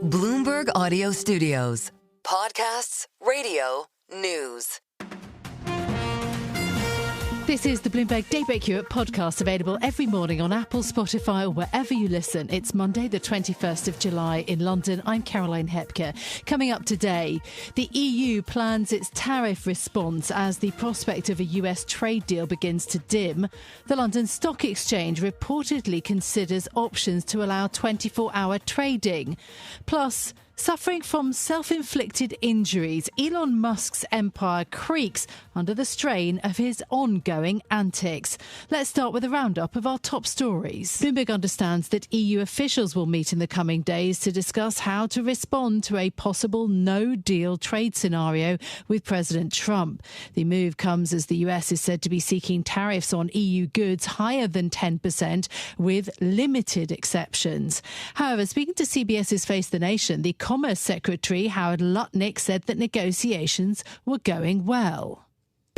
Bloomberg Audio Studios. Podcasts, radio, news. This is the Bloomberg Daybreak Europe podcast, available every morning on Apple, Spotify, or wherever you listen. It's Monday, the 21st of July in London. I'm Caroline Hepker. Coming up today, the EU plans its tariff response as the prospect of a US trade deal begins to dim. The London Stock Exchange reportedly considers options to allow 24-hour trading. Plus, suffering from self-inflicted injuries, Elon Musk's empire creaks under the strain of his ongoing antics. Let's start with a roundup of our top stories. Bloomberg understands that EU officials will meet in the coming days to discuss how to respond to a possible no-deal trade scenario with President Trump. The move comes as the US is said to be seeking tariffs on EU goods higher than 10%, with limited exceptions. However, speaking to CBS's Face the Nation, the Commerce Secretary Howard Lutnick said that negotiations were going well.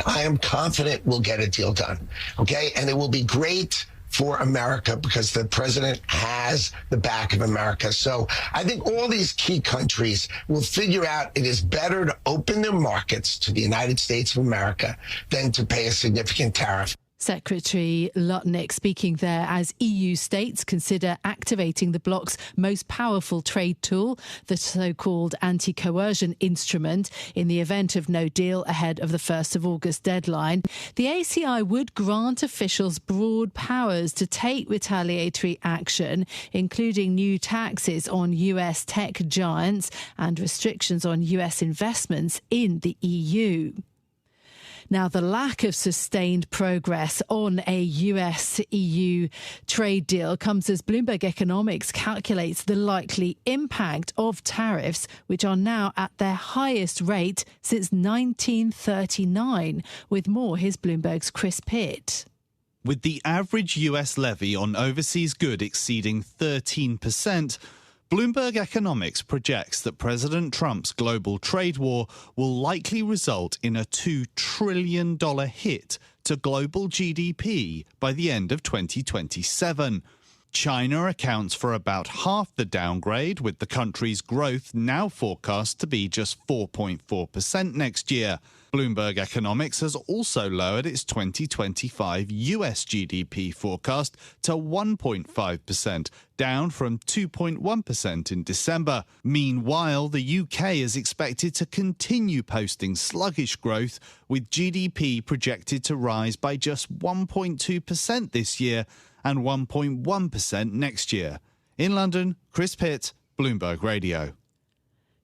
I am confident we'll get a deal done, okay? And it will be great for America because the president has the back of America. So I think all these key countries will figure out it is better to open their markets to the United States of America than to pay a significant tariff. Secretary Lutnick speaking there as EU states consider activating the bloc's most powerful trade tool, the so-called anti-coercion instrument, in the event of no deal ahead of the 1st of August deadline. The ACI would grant officials broad powers to take retaliatory action, including new taxes on US tech giants and restrictions on US investments in the EU. Now, the lack of sustained progress on a US-EU trade deal comes as Bloomberg Economics calculates the likely impact of tariffs, which are now at their highest rate since 1939. With more, here's Bloomberg's Chris Pitt. With the average US levy on overseas goods exceeding 13%, Bloomberg Economics projects that President Trump's global trade war will likely result in a $2 trillion hit to global GDP by the end of 2027. China accounts for about half the downgrade, with the country's growth now forecast to be just 4.4% next year. Bloomberg Economics has also lowered its 2025 US GDP forecast to 1.5%, down from 2.1% in December. Meanwhile, the UK is expected to continue posting sluggish growth, with GDP projected to rise by just 1.2% this year and 1.1% next year. In London, Chris Pitt, Bloomberg Radio.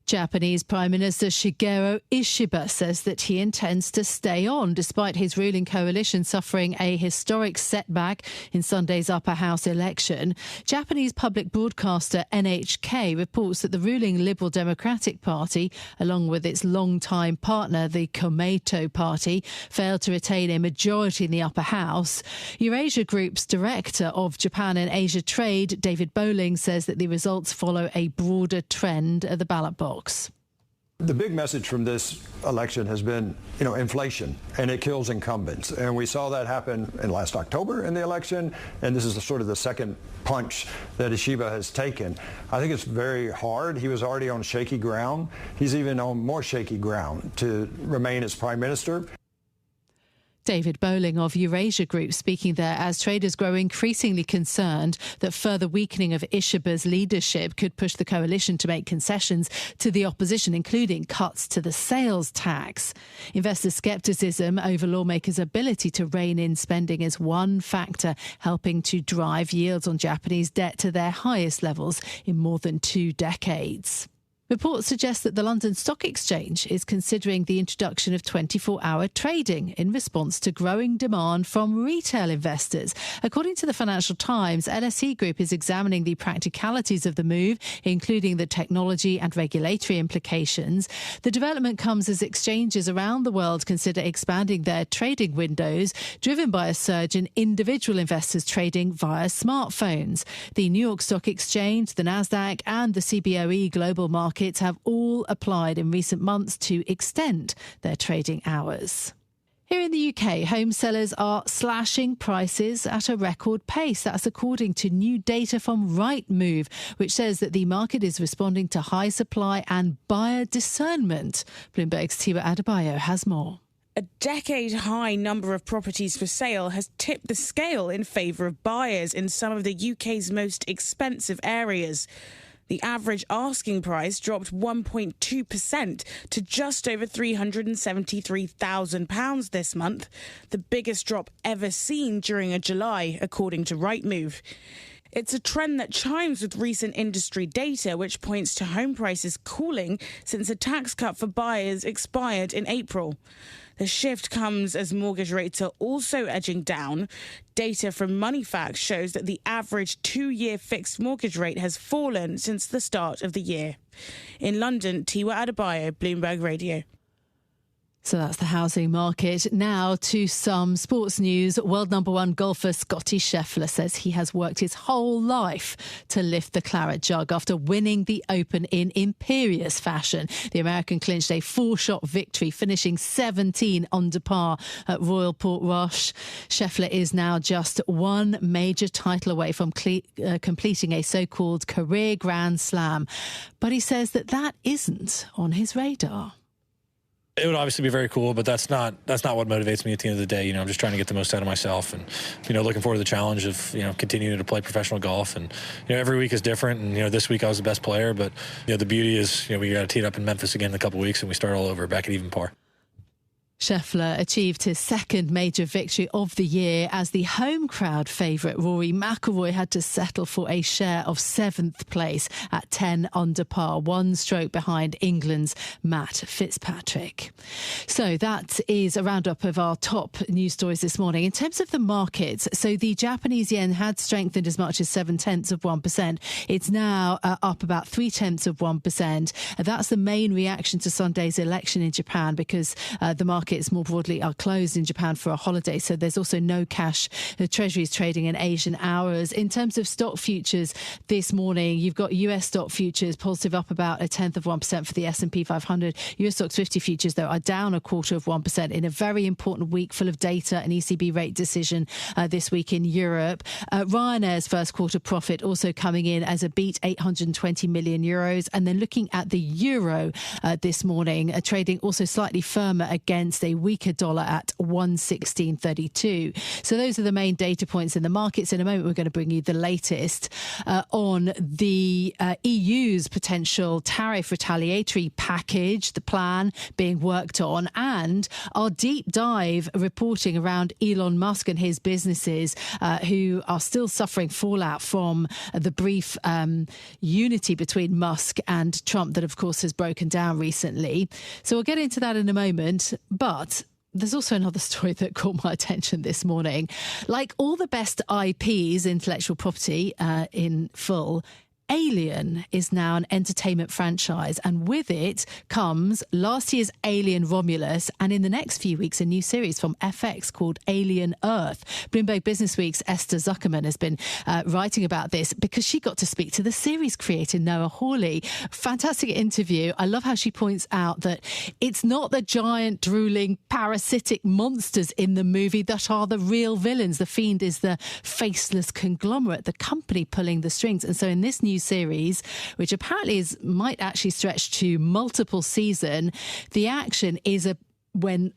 Japanese Prime Minister Shigeru Ishiba says that he intends to stay on despite his ruling coalition suffering a historic setback in Sunday's upper house election. Japanese public broadcaster NHK reports that the ruling Liberal Democratic Party, along with its longtime partner, the Komeito Party, failed to retain a majority in the upper house. Eurasia Group's director of Japan and Asia Trade, David Bowling, says that the results follow a broader trend at the ballot box. The big message from this election has been, inflation, and it kills incumbents. And we saw that happen in last October in the election, and this is sort of the second punch that Ishiba has taken. I think it's very hard. He was already on shaky ground. He's even on more shaky ground to remain as prime minister. David Bowling of Eurasia Group speaking there as traders grow increasingly concerned that further weakening of Ishiba's leadership could push the coalition to make concessions to the opposition, including cuts to the sales tax. Investor scepticism over lawmakers' ability to rein in spending is one factor helping to drive yields on Japanese debt to their highest levels in more than 2 decades. Reports suggest that the London Stock Exchange is considering the introduction of 24-hour trading in response to growing demand from retail investors. According to the Financial Times, LSE Group is examining the practicalities of the move, including the technology and regulatory implications. The development comes as exchanges around the world consider expanding their trading windows, driven by a surge in individual investors trading via smartphones. The New York Stock Exchange, the Nasdaq and the CBOE global market have all applied in recent months to extend their trading hours. Here in the UK, home sellers are slashing prices at a record pace. That's according to new data from Rightmove, which says that the market is responding to high supply and buyer discernment. Bloomberg's Tiwa Adebayo has more. A decade-high number of properties for sale has tipped the scale in favour of buyers in some of the UK's most expensive areas. The average asking price dropped 1.2% to just over £373,000 this month, the biggest drop ever seen during a July, according to Rightmove. It's a trend that chimes with recent industry data, which points to home prices cooling since a tax cut for buyers expired in April. The shift comes as mortgage rates are also edging down. Data from Moneyfacts shows that the average 2-year fixed mortgage rate has fallen since the start of the year. In London, Tiwa Adebayo, Bloomberg Radio. So that's the housing market. Now to some sports news. World number one golfer Scottie Scheffler says he has worked his whole life to lift the claret jug after winning the Open in imperious fashion. The American clinched a 4-shot victory, finishing 17 under par at Royal Portrush. Scheffler is now just one major title away from completing a so-called career Grand Slam. But he says that isn't on his radar. It would obviously be very cool, but that's not what motivates me at the end of the day. You know, I'm just trying to get the most out of myself, and looking forward to the challenge of continuing to play professional golf. And every week is different. And this week I was the best player, but the beauty is we got to tee it up in Memphis again in a couple of weeks, and we start all over back at even par. Scheffler achieved his second major victory of the year as the home crowd favourite Rory McIlroy had to settle for a share of 7th place at 10 under par, 1 stroke behind England's Matt Fitzpatrick. So that is a roundup of our top news stories this morning. In terms of the markets, so the Japanese yen had strengthened as much as 0.7%. It's now up about 0.3%. That's the main reaction to Sunday's election in Japan, because the markets more broadly are closed in Japan for a holiday, so there's also no cash. The Treasury's trading in Asian hours. In terms of stock futures this morning, you've got US stock futures positive up about 0.1% for the S&P 500. US stocks 50 futures, though, are down 0.25% in a very important week full of data, an ECB rate decision this week in Europe. Ryanair's first quarter profit also coming in as a beat, 820 million euros. And then looking at the euro this morning, trading also slightly firmer against a weaker dollar at 116.32. So those are the main data points in the markets. In a moment, we're going to bring you the latest on the EU's potential tariff retaliatory package, the plan being worked on, and our deep dive reporting around Elon Musk and his businesses who are still suffering fallout from the brief unity between Musk and Trump that, of course, has broken down recently. So we'll get into that in a moment. But there's also another story that caught my attention this morning. Like all the best IPs, intellectual property in full, Alien is now an entertainment franchise, and with it comes last year's Alien Romulus, and in the next few weeks a new series from FX called Alien Earth. Bloomberg Businessweek's Esther Zuckerman has been writing about this because she got to speak to the series creator Noah Hawley. Fantastic interview. I love how she points out that it's not the giant drooling parasitic monsters in the movie that are the real villains. The Fiend is the faceless conglomerate, the company pulling the strings. And so in this new series, which apparently might actually stretch to multiple seasons, the action is when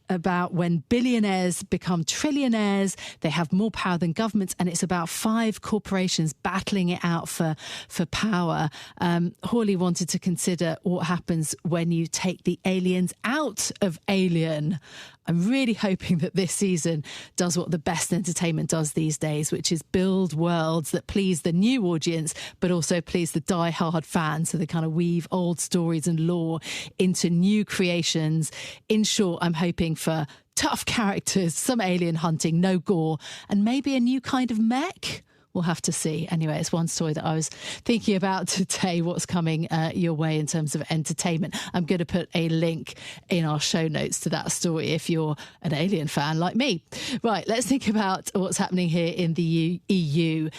billionaires become trillionaires, they have more power than governments, and it's about 5 corporations battling it out for power. Hawley wanted to consider what happens when you take the aliens out of Alien. I'm really hoping that this season does what the best entertainment does these days, which is build worlds that please the new audience, but also please the die-hard fans. So they kind of weave old stories and lore into new creations. In short, I'm hoping for tough characters, some alien hunting, no gore, and maybe a new kind of mech. We'll have to see. Anyway, it's one story that I was thinking about today, what's coming your way in terms of entertainment. I'm going to put a link in our show notes to that story if you're an Alien fan like me. Right, let's think about what's happening here in the EU.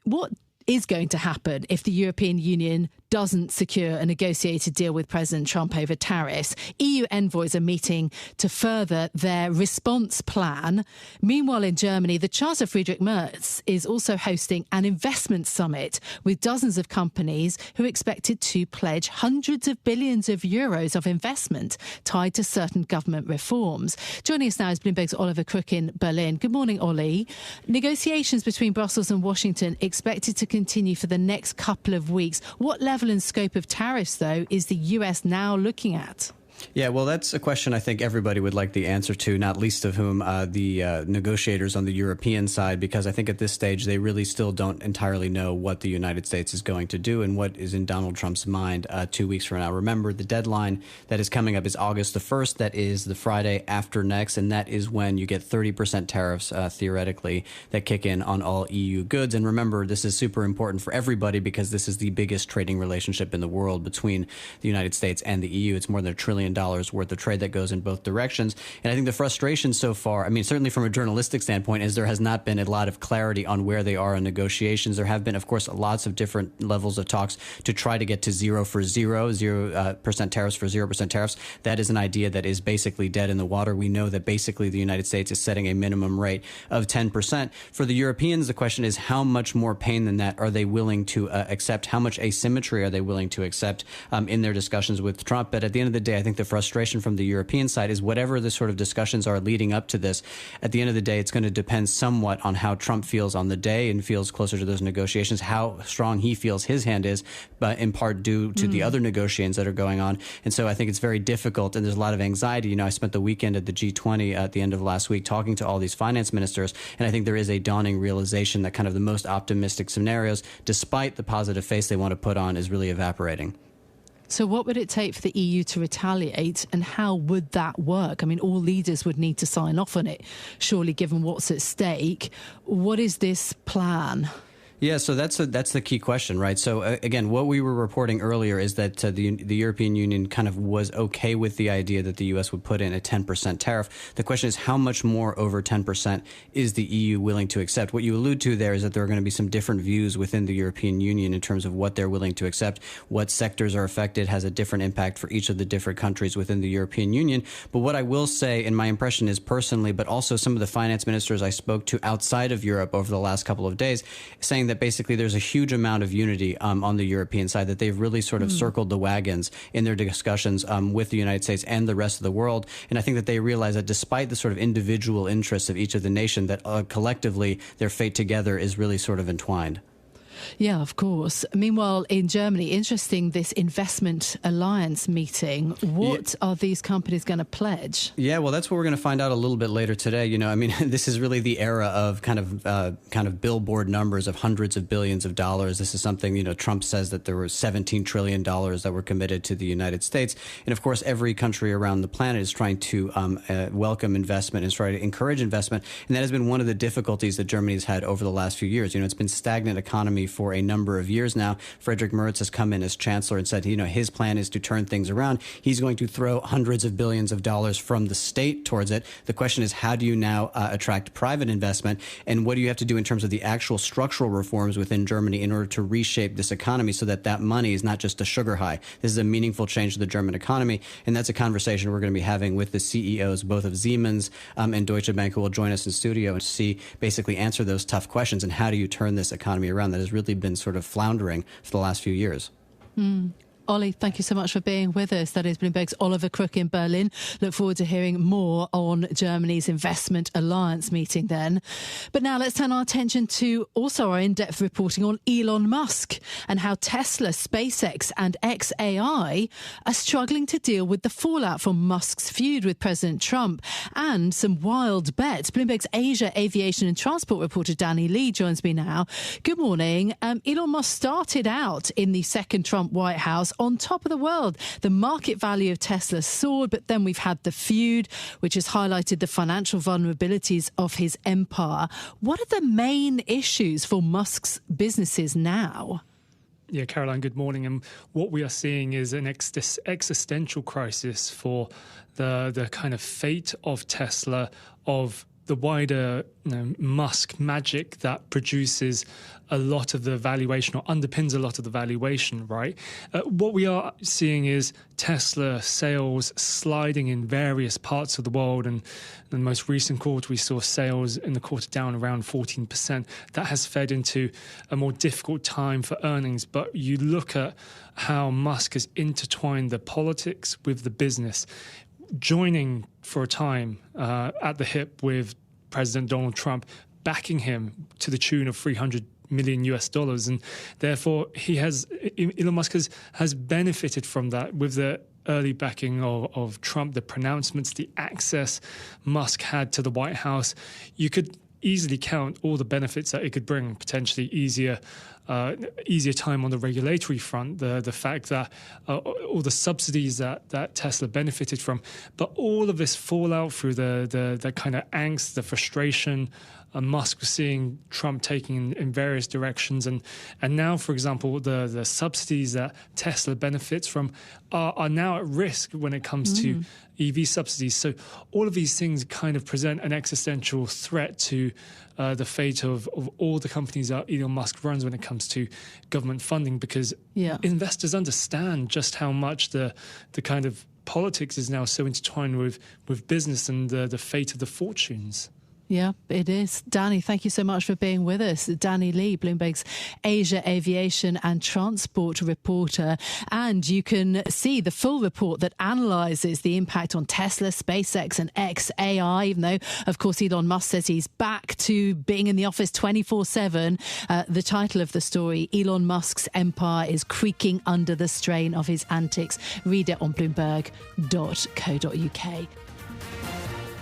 What is going to happen if the European Union doesn't secure a negotiated deal with President Trump over tariffs, EU envoys are meeting to further their response plan. Meanwhile, in Germany, the Chancellor Friedrich Merz is also hosting an investment summit with dozens of companies who are expected to pledge hundreds of billions of euros of investment tied to certain government reforms. Joining us now is Bloomberg's Oliver Crook in Berlin. Good morning, Ollie. Negotiations between Brussels and Washington expected to continue for the next couple of weeks. What level and scope of tariffs, though, is the US now looking at? Yeah, well, that's a question I think everybody would like the answer to, not least of whom the negotiators on the European side, because I think at this stage they really still don't entirely know what the United States is going to do and what is in Donald Trump's mind 2 weeks from now. Remember, the deadline that is coming up is August the 1st. That is the Friday after next, and that is when you get 30% tariffs, theoretically, that kick in on all EU goods. And remember, this is super important for everybody because this is the biggest trading relationship in the world between the United States and the EU. It's more than $1 trillion worth of trade that goes in both directions. And I think the frustration so far, I mean, certainly from a journalistic standpoint, is there has not been a lot of clarity on where they are in negotiations. There have been, of course, lots of different levels of talks to try to get to 0% tariffs for 0% tariffs. That is an idea that is basically dead in the water. We know that basically the United States is setting a minimum rate of 10%. For the Europeans, the question is how much more pain than that are they willing to accept? How much asymmetry are they willing to accept in their discussions with Trump? But at the end of the day, I think the frustration from the European side is whatever the sort of discussions are leading up to this, at the end of the day, it's going to depend somewhat on how Trump feels on the day and feels closer to those negotiations, how strong he feels his hand is, but in part due to the other negotiations that are going on. And so I think it's very difficult, and there's a lot of anxiety. You know, I spent the weekend at the G20 at the end of last week talking to all these finance ministers, and I think there is a dawning realization that kind of the most optimistic scenarios, despite the positive face they want to put on, is really evaporating. So what would it take for the EU to retaliate, and how would that work? I mean, all leaders would need to sign off on it, surely, given what's at stake. What is this plan? Yeah, so that's the key question, right? So again, what we were reporting earlier is that the European Union kind of was okay with the idea that the U.S. would put in a 10% tariff. The question is how much more over 10% is the EU willing to accept? What you allude to there is that there are going to be some different views within the European Union in terms of what they're willing to accept. What sectors are affected has a different impact for each of the different countries within the European Union. But what I will say, and my impression is personally, but also some of the finance ministers I spoke to outside of Europe over the last couple of days, saying that basically there's a huge amount of unity on the European side, that they've really sort of circled the wagons in their discussions with the United States and the rest of the world. And I think that they realize that despite the sort of individual interests of each of the nation, that collectively their fate together is really sort of entwined. Yeah, of course. Meanwhile, in Germany, interesting, this investment alliance meeting. What are these companies going to pledge? Yeah, well, that's what we're going to find out a little bit later today. You know, I mean, this is really the era of kind of billboard numbers of hundreds of billions of dollars. This is something, you know, Trump says that there were $17 trillion that were committed to the United States. And of course, every country around the planet is trying to welcome investment and try to encourage investment. And that has been one of the difficulties that Germany has had over the last few years. You know, it's been stagnant economy for a number of years now. Friedrich Merz has come in as chancellor and said, you know, his plan is to turn things around. He's going to throw hundreds of billions of dollars from the state towards it. The question is, how do you now attract private investment? And what do you have to do in terms of the actual structural reforms within Germany in order to reshape this economy so that that money is not just a sugar high? This is a meaningful change to the German economy. And that's a conversation we're going to be having with the CEOs, both of Siemens and Deutsche Bank, who will join us in studio and basically answer those tough questions. And how do you turn this economy around that has really been sort of floundering for the last few years? Ollie, thank you so much for being with us. That is Bloomberg's Oliver Crook in Berlin. Look forward to hearing more on Germany's Investment Alliance meeting then. But now let's turn our attention to also our in-depth reporting on Elon Musk and how Tesla, SpaceX and XAI are struggling to deal with the fallout from Musk's feud with President Trump and some wild bets. Bloomberg's Asia aviation and transport reporter Danny Lee joins me now. Good morning. Elon Musk started out in the second Trump White House on top of the world. The market value of Tesla soared, but then we've had the feud, which has highlighted the financial vulnerabilities of his empire. What are the main issues for Musk's businesses now? Yeah, Caroline, good morning. And what we are seeing is an existential crisis for the kind of fate of Tesla, of the wider Musk magic that produces a lot of the valuation, or underpins a lot of the valuation, right? What we are seeing is Tesla sales sliding in various parts of the world, and in the most recent quarter we saw sales in the quarter down around 14%. That has fed into a more difficult time for earnings, but you look at how Musk has intertwined the politics with the business, joining for a time at the hip with President Donald Trump, backing him to the tune of $300 million US, and therefore Elon Musk has benefited from that with the early backing of Trump, the pronouncements, the access Musk had to the White House. You could easily count all the benefits that it could bring, potentially easier time on the regulatory front, the fact that all the subsidies that Tesla benefited from, but all of this fallout through the kind of angst, the frustration, Musk was seeing Trump taking in various directions, and now, for example, the subsidies that Tesla benefits from are now at risk when it comes to EV subsidies. So all of these things kind of present an existential threat to the fate of all the companies that Elon Musk runs when it comes to government funding, because investors understand just how much the kind of politics is now so intertwined with business and the fate of the fortunes. Yeah, it is. Danny, thank you so much for being with us. Danny Lee, Bloomberg's Asia Aviation and Transport reporter. And you can see the full report that analyses the impact on Tesla, SpaceX and XAI, even though, of course, Elon Musk says he's back to being in the office 24/7. The title of the story, Elon Musk's empire is creaking under the strain of his antics. Read it on bloomberg.co.uk.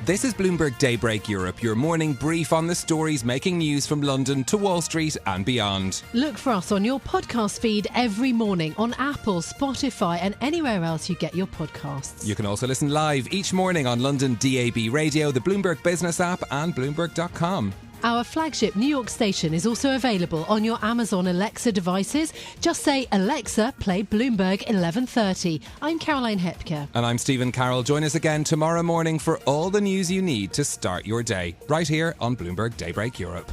This is Bloomberg Daybreak Europe, your morning brief on the stories making news from London to Wall Street and beyond. Look for us on your podcast feed every morning on Apple, Spotify and anywhere else you get your podcasts. You can also listen live each morning on London DAB Radio, the Bloomberg Business app and Bloomberg.com. Our flagship New York station is also available on your Amazon Alexa devices. Just say, Alexa, play Bloomberg 1130. I'm Caroline Hepker. And I'm Stephen Carroll. Join us again tomorrow morning for all the news you need to start your day, right here on Bloomberg Daybreak Europe.